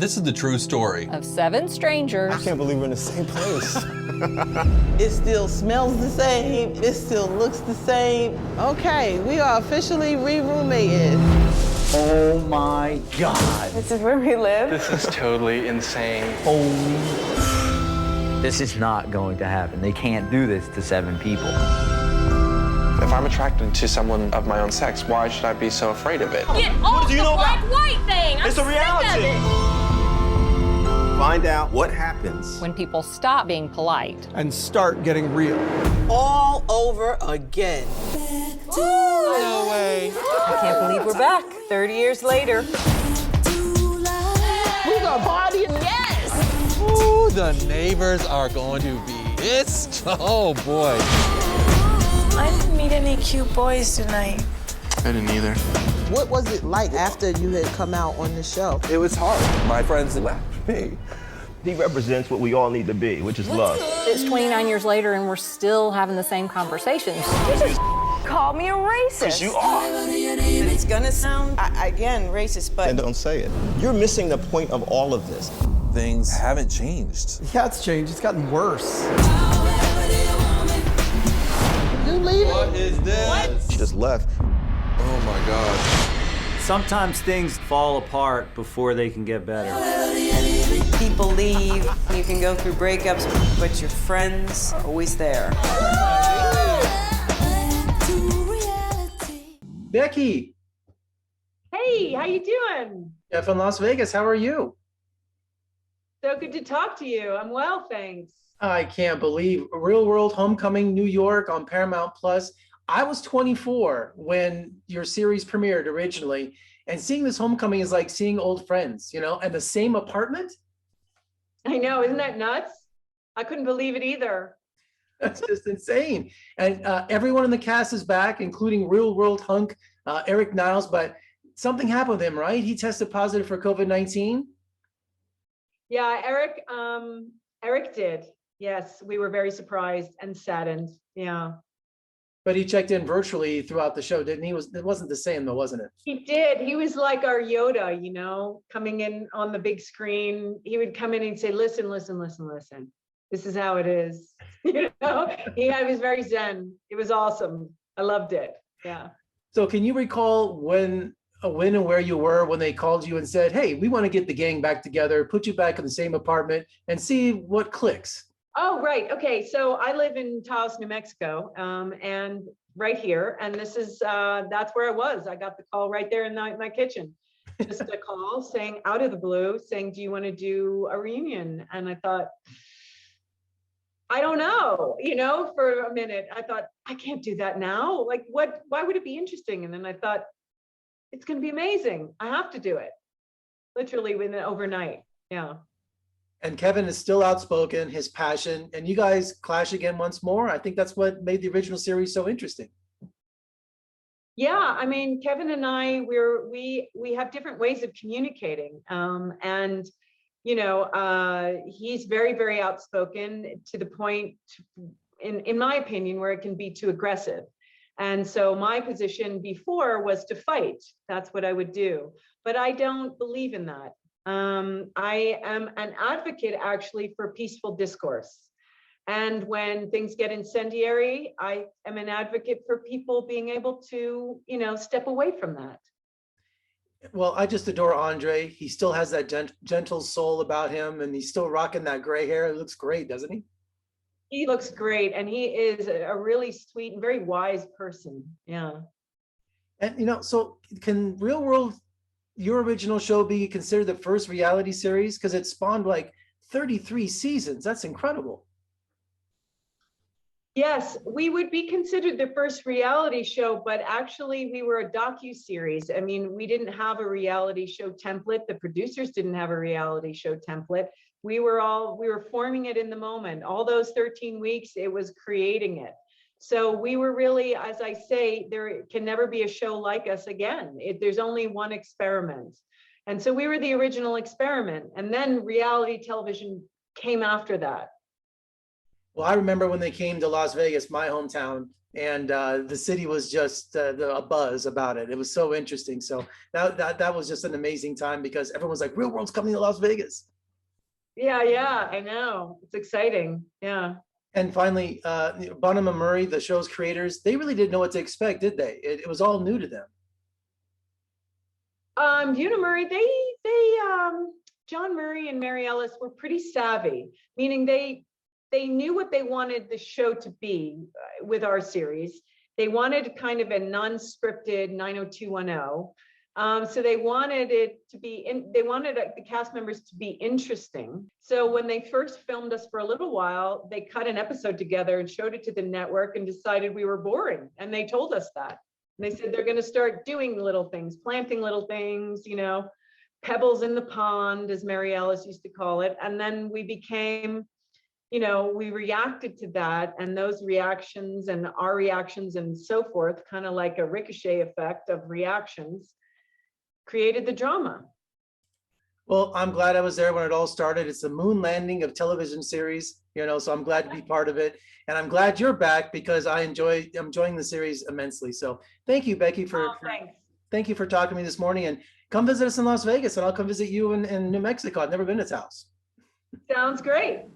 This is the true story of 7 strangers. I can't believe we're in the same place. It still smells the same. It still looks the same. Okay, we are officially re-roommated. Oh my God. This is where we live? This is totally insane. Holy. This is not going to happen. They can't do this to 7 people. If I'm attracted to someone of my own sex, why should I be so afraid of it? Get off the black-white thing! It's a reality! Find out what happens When people stop being polite and start getting real. All over again. No way. I can't believe we're back 30 years later. We got party. Yes! Ooh, the neighbors are going to be pissed. Oh boy. I didn't meet any cute boys tonight. I didn't either. What was it like after you had come out on the show? It was hard. My friends laughed at me. He represents what we all need to be, which is love. It's 29 years later and we're still having the same conversations. Call me a racist. Because you are. It's gonna sound, again, racist, but... And don't say it. You're missing the point of all of this. Things haven't changed. Yeah, it's changed. It's gotten worse. You leaving? What is this? She just left. Oh my God. Sometimes things fall apart before they can get better. People leave, you can go through breakups, but your friends are always there. Becky, Hey, how you doing? Jeff in Las Vegas, how are you? So good to talk to you. I'm well, thanks. I can't believe Real World Homecoming, New York on Paramount Plus. I was 24 when your series premiered originally, and seeing this homecoming is like seeing old friends, you know, and the same apartment. I know, isn't that nuts? I couldn't believe it either. That's just insane. And everyone in the cast is back, including Real World Hunk, Eric Niles, but something happened with him, right? He tested positive for COVID-19. Yeah, Eric did. Yes, we were very surprised and saddened. Yeah. But he checked in virtually throughout the show, didn't he? It wasn't the same though, wasn't it? He did. He was like our Yoda, you know, coming in on the big screen. He would come in and say, listen, listen, listen, listen. This is how it is. You know, he was very zen. It was awesome. I loved it. Yeah. So can you recall when and where you were when they called you and said, hey, we want to get the gang back together, put you back in the same apartment and see what clicks? Oh, right. Okay. So I live in Taos, New Mexico, and right here. And this is, that's where I was. I got the call right there in my kitchen. Just a call saying, out of the blue, saying, do you want to do a reunion? And I thought, I don't know, you know, for a minute, I thought, I can't do that now. Like, why would it be interesting? And then I thought, it's going to be amazing. I have to do it. Literally within overnight. Yeah. And Kevin is still outspoken, his passion, and you guys clash again once more. I think that's what made the original series so interesting. Yeah, I mean, Kevin and I, we have different ways of communicating. And, you know, he's very, very outspoken to the point, in my opinion, where it can be too aggressive. And so my position before was to fight. That's what I would do. But I don't believe in that. I am an advocate actually for peaceful discourse. And when things get incendiary, I am an advocate for people being able to, you know, step away from that. Well, I just adore Andre. He still has that gentle soul about him, and he's still rocking that gray hair. It looks great, doesn't he? He looks great, and he is a really sweet and very wise person. Yeah. And, you know, so can Real World, your original show, be considered the first reality series? Because it spawned like 33 seasons. That's incredible. Yes, we would be considered the first reality show, but actually we were a docu-series. I mean, we didn't have a reality show template. The producers didn't have a reality show template. We were forming it in the moment. All those 13 weeks, it was creating it. So we were really, as I say, there can never be a show like us again. There's only one experiment. And so we were the original experiment. And then reality television came after that. Well, I remember when they came to Las Vegas, my hometown, and the city was just a buzz about it. It was so interesting. So that was just an amazing time because everyone's like, Real World's coming to Las Vegas. Yeah, I know. It's exciting. Yeah. And finally, Bonham and Murray, the show's creators, they really didn't know what to expect, did they? It was all new to them. Murray, John Murray and Mary Ellis were pretty savvy, meaning they knew what they wanted the show to be with our series. They wanted kind of a non-scripted 90210. So they wanted it to be they wanted the cast members to be interesting. So when they first filmed us for a little while, they cut an episode together and showed it to the network and decided we were boring. And they told us that. And they said they're going to start doing little things, planting little things, pebbles in the pond, as Mary Ellis used to call it. And then we became, we reacted to that, and those reactions and our reactions and so forth, kind of like a ricochet effect of reactions, created the drama. Well, I'm glad I was there when it all started. It's the moon landing of television series, so I'm glad to be part of it. And I'm glad you're back because I'm enjoying the series immensely. So thank you, Becky, thank you for talking to me this morning, and come visit us in Las Vegas, and I'll come visit you in New Mexico. I've never been to Taos. Sounds great.